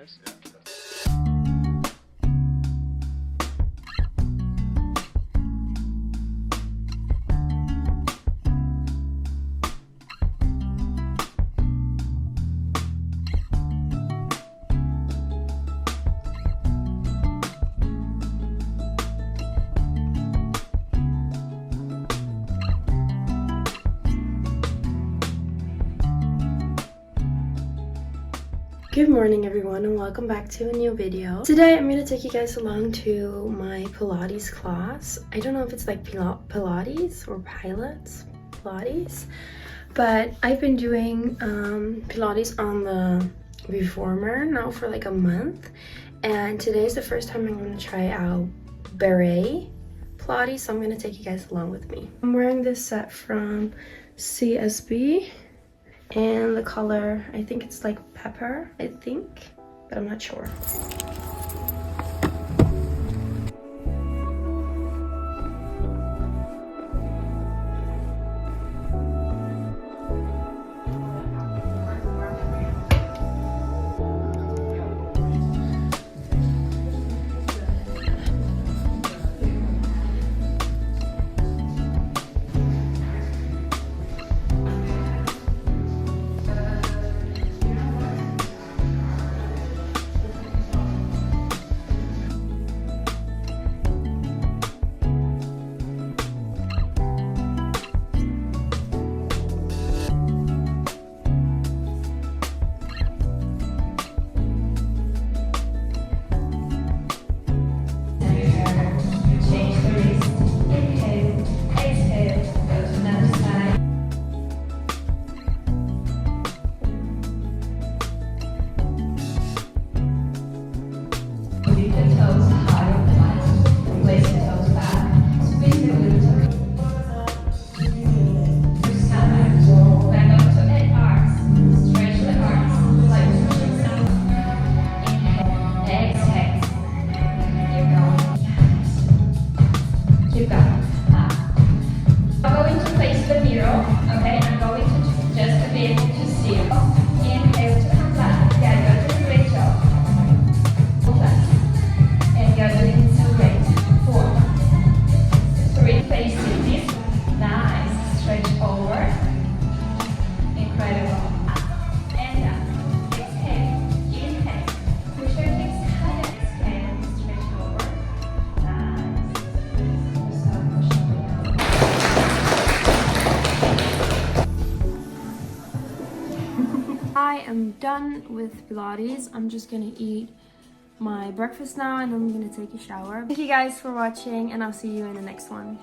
nice. Yeah. Good morning everyone and welcome back to a new video. Today I'm going to take you guys along to my Pilates class. I don't know if it's like Pilates or Pilates, but I've been doing Pilates on the reformer now for like a month, and today is the first time I'm going to try out barre Pilates, so I'm going to take you guys along with me. I'm wearing this set from CSB. And the color, I think it's like pepper, but I'm not sure. I am done with Pilates. I'm just gonna eat my breakfast now and I'm gonna take a shower. Thank you guys for watching and I'll see you in the next one.